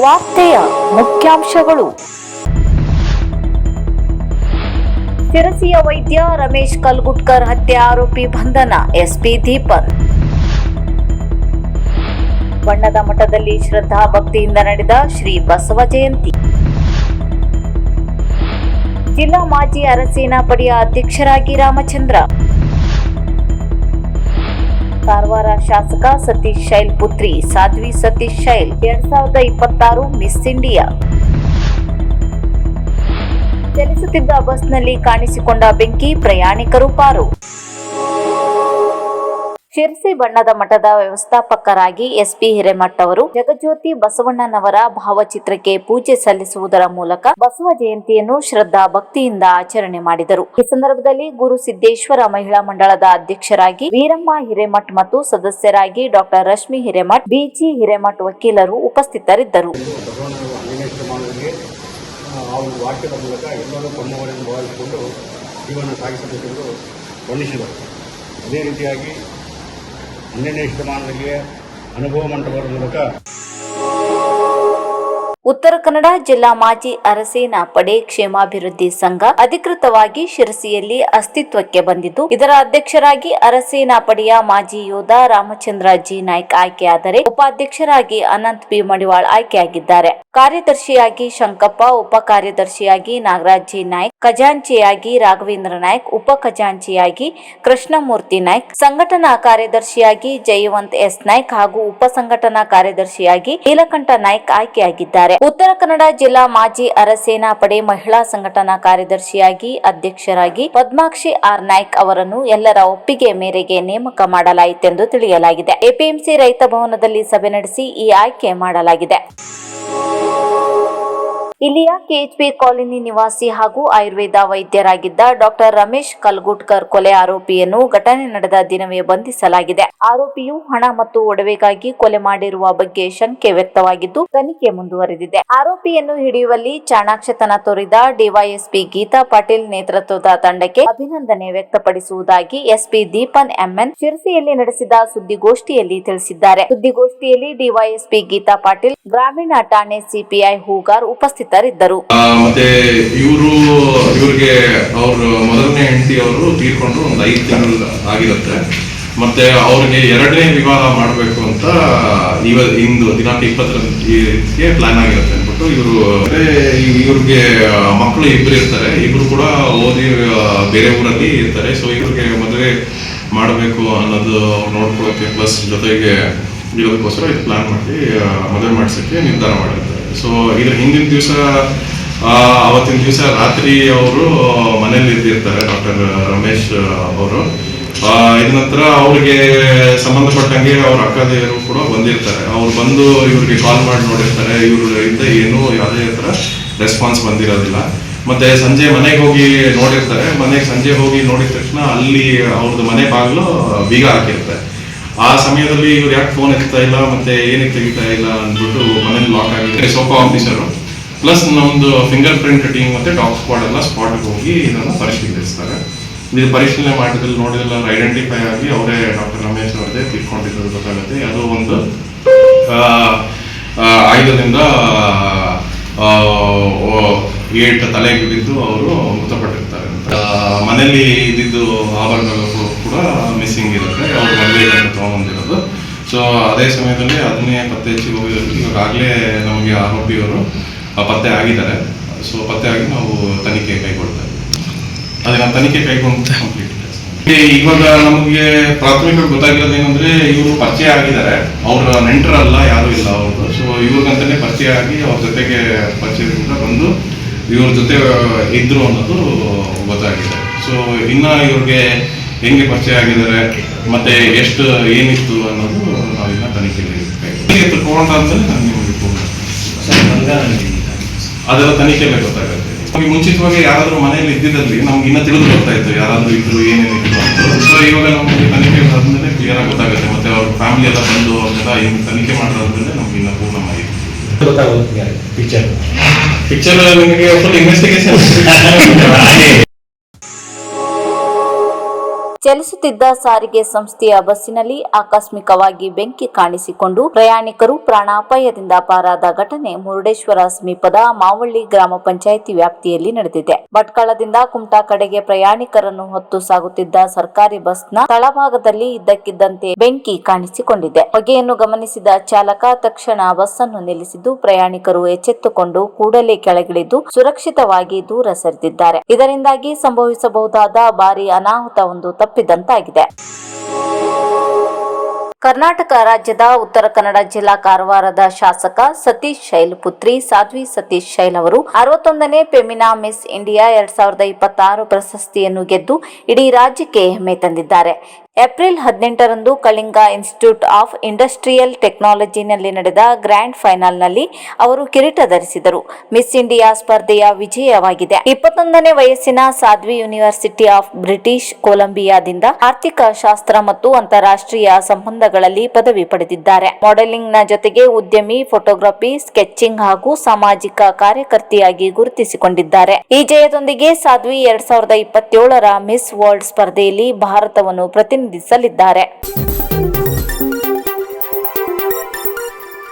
ವಾರ್ತೆಯ ಮುಖ್ಯಾಂಶಗಳು. ಶಿರಸಿಯ ವೈದ್ಯ ರಮೇಶ್ ಕಲ್ಗುಟ್ಕರ್ ಹತ್ಯೆ ಆರೋಪಿ ಬಂಧನ, ಎಸ್ಪಿ ದೀಪನ್. ಬಣ್ಣದ ಮಠದಲ್ಲಿ ಶ್ರದ್ಧಾ ಭಕ್ತಿಯಿಂದ ನಡೆದ ಶ್ರೀ ಬಸವ ಜಯಂತಿ. ಜಿಲ್ಲಾ ಮಾಜಿ ಅರಸೇನಾ ಪಡೆಯ ಅಧ್ಯಕ್ಷರಾಗಿ ರಾಮಚಂದ್ರ. ಕಾರವಾರ ಶಾಸಕ ಸತೀಶ್ ಶೈಲ್ ಪುತ್ರಿ ಸಾಧ್ವಿ ಸತೀಶ್ ಶೈಲ್ 2026 ಮಿಸ್ ಇಂಡಿಯಾ. ಚಲಿಸುತ್ತಿದ್ದ ಬಸ್ನಲ್ಲಿ ಕಾಣಿಸಿಕೊಂಡ ಬೆಂಕಿ, ಪ್ರಯಾಣಿಕರು ಪಾರು. ಶಿರಸಿ ಬಣ್ಣದ ಮಠದ ವ್ಯವಸ್ಥಾಪಕರಾಗಿ ಎಸ್ಪಿ ಹಿರೇಮಠ ಅವರು ಜಗಜ್ಯೋತಿ ಬಸವಣ್ಣನವರ ಭಾವಚಿತ್ರಕ್ಕೆ ಪೂಜೆ ಸಲ್ಲಿಸುವುದರ ಮೂಲಕ ಬಸವ ಜಯಂತಿಯನ್ನು ಶ್ರದ್ಧಾ ಭಕ್ತಿಯಿಂದ ಆಚರಣೆ ಮಾಡಿದರು. ಈ ಸಂದರ್ಭದಲ್ಲಿ ಗುರು ಸಿದ್ದೇಶ್ವರ ಮಹಿಳಾ ಮಂಡಳದ ಅಧ್ಯಕ್ಷರಾಗಿ ವೀರಮ್ಮ ಹಿರೇಮಠ ಮತ್ತು ಸದಸ್ಯರಾಗಿ ಡಾಕ್ಟರ್ ರಶ್ಮಿ ಹಿರೇಮಠ, ಬಿಜಿ ಹಿರೇಮಠ ವಕೀಲರು ಉಪಸ್ಥಿತರಿದ್ದರು. ವಾಕ್ಯದ ಮೂಲಕ ಎಲ್ಲರೂ ತಮ್ಮವರೆಂದು ಭಾವಿಸಿಕೊಂಡು ಜೀವನ ಸಾಗಿಸಬೇಕೆಂದು ವರ್ಣಿಸಿದರು. ಅದೇ ರೀತಿಯಾಗಿ 12ನೇ ಶತಮಾನದಲ್ಲಿ ಅನುಭವ ಮಂಟಪದ ಮೂಲಕ ಉತ್ತರ ಕನ್ನಡ ಜಿಲ್ಲಾ ಮಾಜಿ ಅರಸೇನಾ ಪಡೆ ಕ್ಷೇಮಾಭಿವೃದ್ಧಿ ಸಂಘ ಅಧಿಕೃತವಾಗಿ ಶಿರಸಿಯಲ್ಲಿ ಅಸ್ತಿತ್ವಕ್ಕೆ ಬಂದಿದ್ದು, ಇದರ ಅಧ್ಯಕ್ಷರಾಗಿ ಅರಸೇನಾ ಪಡೆಯ ಮಾಜಿ ಯೋಧ ರಾಮಚಂದ್ರ ಜಿ ನಾಯ್ಕ್ ಆಯ್ಕೆಯಾದರೆ ಉಪಾಧ್ಯಕ್ಷರಾಗಿ ಅನಂತ್ ಬಿ ಮಡಿವಾಳ್ ಆಯ್ಕೆಯಾಗಿದ್ದಾರೆ. ಕಾರ್ಯದರ್ಶಿಯಾಗಿ ಶಂಕಪ್ಪ, ಉಪ ಕಾರ್ಯದರ್ಶಿಯಾಗಿ ನಾಗರಾಜ್ ಜಿ ನಾಯ್ಕ್, ಖಜಾಂಚಿಯಾಗಿ ರಾಘವೇಂದ್ರ ನಾಯ್ಕ್, ಉಪ ಖಜಾಂಚಿಯಾಗಿ ಕೃಷ್ಣಮೂರ್ತಿ ನಾಯ್ಕ್, ಸಂಘಟನಾ ಕಾರ್ಯದರ್ಶಿಯಾಗಿ ಜಯವಂತ್ ಎಸ್ ನಾಯ್ಕ್ ಹಾಗೂ ಉಪ ಸಂಘಟನಾ ಕಾರ್ಯದರ್ಶಿಯಾಗಿ ನೀಲಕಂಠ ನಾಯ್ಕ್ ಆಯ್ಕೆಯಾಗಿದ್ದಾರೆ. ಉತ್ತರ ಕನ್ನಡ ಜಿಲ್ಲಾ ಮಾಜಿ ಅರಸೇನಾ ಪಡೆ ಮಹಿಳಾ ಸಂಘಟನಾ ಕಾರ್ಯದರ್ಶಿಯಾಗಿ ಅಧ್ಯಕ್ಷರಾಗಿ ಪದ್ಮಾಕ್ಷಿ ಆರ್ ನಾಯ್ಕ್ ಅವರನ್ನು ಎಲ್ಲರ ಒಪ್ಪಿಗೆ ಮೇರೆಗೆ ನೇಮಕ ಮಾಡಲಾಯಿತೆಂದು ತಿಳಿಯಲಾಗಿದೆ. ಎಪಿಎಂಸಿ ರೈತ ಭವನದಲ್ಲಿ ಸಭೆ ನಡೆಸಿ ಈ ಆಯ್ಕೆ ಮಾಡಲಾಗಿದೆ. ಇಲ್ಲಿಯ ಕೆಎಚ್ಪಿ ಕಾಲೋನಿ ನಿವಾಸಿ ಹಾಗೂ ಆಯುರ್ವೇದ ವೈದ್ಯರಾಗಿದ್ದ ಡಾಕ್ಟರ್ ರಮೇಶ್ ಕಲ್ಗುಟ್ಕರ್ ಕೊಲೆ ಆರೋಪಿಯನ್ನು ಘಟನೆ ನಡೆದ ದಿನವೇ ಬಂಧಿಸಲಾಗಿದೆ. ಆರೋಪಿಯು ಹಣ ಮತ್ತು ಒಡವೆಗಾಗಿ ಕೊಲೆ ಮಾಡಿರುವ ಬಗ್ಗೆ ಶಂಕೆ ವ್ಯಕ್ತವಾಗಿದ್ದು, ತನಿಖೆ ಮುಂದುವರೆದಿದೆ. ಆರೋಪಿಯನ್ನು ಹಿಡಿಯುವಲ್ಲಿ ಚಾಣಾಕ್ಷತನ ತೋರಿದ ಡಿವೈಎಸ್ಪಿ ಗೀತಾ ಪಾಟೀಲ್ ನೇತೃತ್ವದ ತಂಡಕ್ಕೆ ಅಭಿನಂದನೆ ವ್ಯಕ್ತಪಡಿಸುವುದಾಗಿ ಎಸ್ಪಿ ದೀಪನ್ ಎಂಎನ್ ಶಿರಸಿಯಲ್ಲಿ ನಡೆಸಿದ ಸುದ್ದಿಗೋಷ್ಠಿಯಲ್ಲಿ ತಿಳಿಸಿದ್ದಾರೆ. ಸುದ್ದಿಗೋಷ್ಠಿಯಲ್ಲಿ ಡಿವೈಎಸ್ಪಿ ಗೀತಾ ಪಾಟೀಲ್, ಗ್ರಾಮೀಣ ಠಾಣೆ ಸಿಪಿಐ ಹೂಗಾರ್ ಉಪಸ್ಥಿತರಿದ್ದರು. ಮತ್ತೆ ಇವ್ರಿಗೆ ಅವ್ರ ಮೊದಲನೇ ಹೆಂಡತಿ ಅವರು ತೀರ್ಕೊಂಡು ಒಂದು 5 ತಿಂಗಳು ಆಗಿರುತ್ತೆ. ಮತ್ತೆ ಅವ್ರಿಗೆ 2ನೇ ವಿವಾಹ ಮಾಡಬೇಕು ಅಂತ ಇಂದು ದಿನಾಂಕ 20ರಂದು ಪ್ಲಾನ್ ಆಗಿರುತ್ತೆ ಅಂದ್ಬಿಟ್ಟು ಇವ್ರಿಗೆ ಮಕ್ಕಳು ಇಬ್ರು ಇರ್ತಾರೆ. ಇಬ್ರು ಕೂಡ ಓದಿ ಬೇರೆ ಊರಲ್ಲಿ ಇರ್ತಾರೆ. ಸೊ ಇವ್ರಿಗೆ ಮದುವೆ ಮಾಡಬೇಕು ಅನ್ನೋದು ನೋಡ್ಕೊಳ್ಳೋಕೆ ಪ್ಲಸ್ ಜೊತೆಗೆ ಇರೋದಕ್ಕೋಸ್ಕರ ಇದು ಪ್ಲಾನ್ ಮಾಡಿ ಮದುವೆ ಮಾಡಿಸೋಕ್ಕೆ ನಿರ್ಧಾರ ಮಾಡಿರ್ತಾರೆ. ಸೊ ಇದ್ರ ಹಿಂದಿನ ದಿವಸ ಅವತ್ತಿನ ದಿವಸ ರಾತ್ರಿ ಅವರು ಮನೇಲಿ ಇದ್ದಿರ್ತಾರೆ ಡಾಕ್ಟರ್ ರಮೇಶ್ ಅವರು. ಇದ ನಂತರ ಅವ್ರಿಗೆ ಸಂಬಂಧಪಟ್ಟಂಗೆ ಅವ್ರ ಅಕ್ಕದೇವರು ಕೂಡ ಬಂದಿರ್ತಾರೆ. ಅವ್ರು ಬಂದು ಇವ್ರಿಗೆ ಕಾಲ್ ಮಾಡಿ ನೋಡಿರ್ತಾರೆ. ಇವ್ರಿಂದ ಏನು ಯಾವುದೇ ತರ ರೆಸ್ಪಾನ್ಸ್ ಬಂದಿರೋದಿಲ್ಲ. ಮತ್ತೆ ಸಂಜೆ ಮನೆಗೆ ಹೋಗಿ ನೋಡಿರ್ತಾರೆ. ಸಂಜೆ ಹೋಗಿ ನೋಡಿದ ತಕ್ಷಣ ಅಲ್ಲಿ ಅವ್ರದ್ದು ಮನೆ ಬಾಗಿಲು ಬೀಗ ಹಾಕಿರ್ತಾರೆ. ಆ ಸಮಯದಲ್ಲಿ ಇವ್ರು ಯಾಕೆ ಫೋನ್ ಎತ್ತಾ ಇಲ್ಲ, ಮತ್ತೆ ಏನಕ್ಕೆ ತೆಗಿತಾ ಇಲ್ಲ ಅಂದ್ಬಿಟ್ಟು ಮನೇಲಿ ಲಾಕ್ ಆಗಿದೆ. ಸೋಫಾ ಆಫೀಸರು ಪ್ಲಸ್ ನಮ್ದು ಫಿಂಗರ್ ಪ್ರಿಂಟ್ ಟೀಮ್ ಮತ್ತೆ ಡಾಗ್ ಸ್ಕ್ವಾಡ್ ಎಲ್ಲ ಸ್ಪಾಟ್ಗೆ ಹೋಗಿ ಇದನ್ನು ಪರಿಶೀಲಿಸ್ತಾರೆ. ಇದು ಪರಿಶೀಲನೆ ಮಾಡಿದಲ್ಲಿ ನೋಡಿದಲ್ಲಿ ಅವ್ರು ಐಡೆಂಟಿಫೈ ಆಗಿ ಅವರೇ ಡಾಕ್ಟರ್ ರಮೇಶ್ ಅವರದೇ ತಿಳ್ಕೊಂಡಿರೋದು ಗೊತ್ತಾಗುತ್ತೆ. ಅದು ಒಂದು ಆಯುಧದಿಂದ ಏಟ್ ತಲೆಗೆ ಬಿದ್ದು ಅವರು ಮೃತಪಟ್ಟಿರ್ತಾರೆ. ಮನೆಯಲ್ಲಿ ಇದ್ದಿದ್ದು ಆಭರಣಗಳು ಕೂಡ ಮಿಸ್ಸಿಂಗ್ ಇರುತ್ತೆ. ಅವ್ರು ಮದುವೆಗೆ ತಗೊಂಡ್ಬಂದಿರೋದು. ಸೊ ಅದೇ ಸಮಯದಲ್ಲಿ ಅದನ್ನೇ ಪತ್ತೆ ಹಚ್ಚಿ ಹೋಗಿರೋದು. ಇವಾಗಲೇ ನಮಗೆ ಆರೋಪಿಯವರು ಪತ್ತೆ ಆಗಿದ್ದಾರೆ. ಸೊ ಪತ್ತೆ ಆಗಿ ನಾವು ತನಿಖೆ ಕೈಗೊಳ್ತಾ ಇದ್ದೀವಿ. ಅದನ್ನ ತನಿಖೆ ಕೈಗೊಂಡು ಕಂಪ್ಲೀಟ್. ಇವಾಗ ನಮಗೆ ಪ್ರಾಥಮಿಕ ಗೊತ್ತಾಗಿರೋದು ಏನಂದ್ರೆ ಇವರು ಪರಿಚಯ ಆಗಿದ್ದಾರೆ. ಅವ್ರ ನೆಂಟರಲ್ಲ, ಯಾರು ಇಲ್ಲ ಅವ್ರದ್ದು. ಸೊ ಇವ್ರಿಗಂತಾನೆ ಪರಿಚಯ ಆಗಿ ಅವ್ರ ಜೊತೆಗೆ ಪರಿಚಯದಿಂದ ಬಂದು ಇವ್ರ ಜೊತೆ ಇದ್ರು ಅನ್ನೋದು ಗೊತ್ತಾಗಿದೆ. ಸೊ ಇನ್ನ ಇವ್ರಿಗೆ ಹೆಂಗೆ ಪರಿಚಯ ಆಗಿದ್ದಾರೆ ಮತ್ತೆ ಎಷ್ಟು ಏನಿತ್ತು ಅನ್ನೋದು ನಾವಿನ್ನ ತನಿಖೆಯಲ್ಲಿ ತಗೊಂಡಾದ್ಮೇಲೆ ನಾನು ನಿಮಗೆ ಅದೆಲ್ಲ ತನಿಖೆಯಲ್ಲೇ ಗೊತ್ತಾಗುತ್ತೆ. ನಮಗೆ ಮುಂಚಿತವಾಗಿ ಯಾರಾದ್ರೂ ಮನೆಯಲ್ಲಿ ಇದ್ದಿದ್ದಲ್ಲಿ ನಮ್ಗೆ ಇನ್ನ ತಿಳಿದು ಬರ್ತಾ ಇತ್ತು ಯಾರಾದ್ರೂ ಇದ್ರು ಏನೇನಿದ್ರು ಅಂತ. ಸೊ ಇವಾಗ ನಮಗೆ ತನಿಖೆ ಆದ್ಮೇಲೆ ಕ್ಲಿಯರ್ ಆಗಿ ಗೊತ್ತಾಗುತ್ತೆ. ಮತ್ತೆ ಅವ್ರ ಫ್ಯಾಮಿಲಿ ಎಲ್ಲ ಬಂದು ಅವ್ರನ್ನೆಲ್ಲ ತನಿಖೆ ಮಾಡೋದ್ಮೇಲೆ ನಮ್ಗೆ ಇನ್ನ ಪೂರ್ಣ ಮಾಹಿತಿ ಗೊತ್ತಾಗುತ್ತೆ. ಪಿಕ್ಚರ್ ನಿಮಗೆ ಫುಲ್ ಇನ್ವೆಸ್ಟಿಗೇಷನ್ ಚಲಿಸುತ್ತಿದ್ದ ಸಾರಿಗೆ ಸಂಸ್ಥೆಯ ಬಸ್ಸಿನಲ್ಲಿ ಆಕಸ್ಮಿಕವಾಗಿ ಬೆಂಕಿ ಕಾಣಿಸಿಕೊಂಡು ಪ್ರಯಾಣಿಕರು ಪ್ರಾಣಾಪಾಯದಿಂದ ಪಾರಾದ ಘಟನೆ ಮುರುಡೇಶ್ವರ ಸಮೀಪದ ಮಾವಳ್ಳಿ ಗ್ರಾಮ ಪಂಚಾಯಿತಿ ವ್ಯಾಪ್ತಿಯಲ್ಲಿ ನಡೆದಿದೆ. ಭಟ್ಕಳದಿಂದ ಕುಮಟಾ ಕಡೆಗೆ ಪ್ರಯಾಣಿಕರನ್ನು ಹೊತ್ತು ಸಾಗುತ್ತಿದ್ದ ಸರ್ಕಾರಿ ಬಸ್ನ ತಳಭಾಗದಲ್ಲಿ ಇದ್ದಕ್ಕಿದ್ದಂತೆ ಬೆಂಕಿ ಕಾಣಿಸಿಕೊಂಡಿದೆ. ಹೊಗೆಯನ್ನು ಗಮನಿಸಿದ ಚಾಲಕ ತಕ್ಷಣ ಬಸ್ ಅನ್ನು ನಿಲ್ಲಿಸಿದ್ದು ಪ್ರಯಾಣಿಕರು ಎಚ್ಚೆತ್ತುಕೊಂಡು ಕೂಡಲೇ ಕೆಳಗಿಳಿದು ಸುರಕ್ಷಿತವಾಗಿ ದೂರ ಸರಿದಿದ್ದಾರೆ. ಇದರಿಂದಾಗಿ ಸಂಭವಿಸಬಹುದಾದ ಭಾರೀ ಅನಾಹುತವೊಂದು ತಪ್ಪಿದಂತಾಗಿದೆ. ಕರ್ನಾಟಕ ರಾಜ್ಯದ ಉತ್ತರ ಕನ್ನಡ ಜಿಲ್ಲಾ ಕಾರವಾರದ ಶಾಸಕ ಸತೀಶ್ ಶೈಲ್ ಪುತ್ರಿ ಸಾಧ್ವಿ ಸತೀಶ್ ಶೈಲ್ ಅವರು 61ನೇ ಫೆಮಿನಾ ಮಿಸ್ ಇಂಡಿಯಾ 2026 ಪ್ರಶಸ್ತಿಯನ್ನು ಗೆದ್ದು ಇಡೀ ರಾಜ್ಯಕ್ಕೆ ಹೆಮ್ಮೆ ತಂದಿದ್ದಾರೆ. ಏಪ್ರಿಲ್ 18ರಂದು ಕಳಿಂಗ ಇನ್ಸ್ಟಿಟ್ಯೂಟ್ ಆಫ್ ಇಂಡಸ್ಟ್ರಿಯಲ್ ಟೆಕ್ನಾಲಜಿನಲ್ಲಿ ನಡೆದ ಗ್ರ್ಯಾಂಡ್ ಫೈನಲ್ನಲ್ಲಿ ಅವರು ಕಿರೀಟ ಧರಿಸಿದರು. ಮಿಸ್ ಇಂಡಿಯಾ ಸ್ಪರ್ಧೆಯ ವಿಜಯವಾಗಿದೆ. 21ನೇ ವಯಸ್ಸಿನ ಸಾಧ್ವಿ ಯೂನಿವರ್ಸಿಟಿ ಆಫ್ ಬ್ರಿಟಿಷ್ ಕೊಲಂಬಿಯಾದಿಂದ ಆರ್ಥಿಕ ಶಾಸ್ತ್ರ ಮತ್ತು ಅಂತಾರಾಷ್ಟ್ರೀಯ ಸಂಬಂಧಗಳಲ್ಲಿ ಪದವಿ ಪಡೆದಿದ್ದಾರೆ. ಮಾಡೆಲಿಂಗ್ನ ಜೊತೆಗೆ ಉದ್ಯಮಿ, ಫೋಟೋಗ್ರಫಿ, ಸ್ಕೆಚಿಂಗ್ ಹಾಗೂ ಸಾಮಾಜಿಕ ಕಾರ್ಯಕರ್ತೆಯಾಗಿ ಗುರುತಿಸಿಕೊಂಡಿದ್ದಾರೆ. ಈ ಜಯದೊಂದಿಗೆ ಸಾಧ್ವಿ 2027ರ ಮಿಸ್ ವರ್ಲ್ಡ್ ಸ್ಪರ್ಧೆಯಲ್ಲಿ ಭಾರತವನ್ನು ಪ್ರತಿನಿಧಿಸಲಿದ್ದಾರೆ.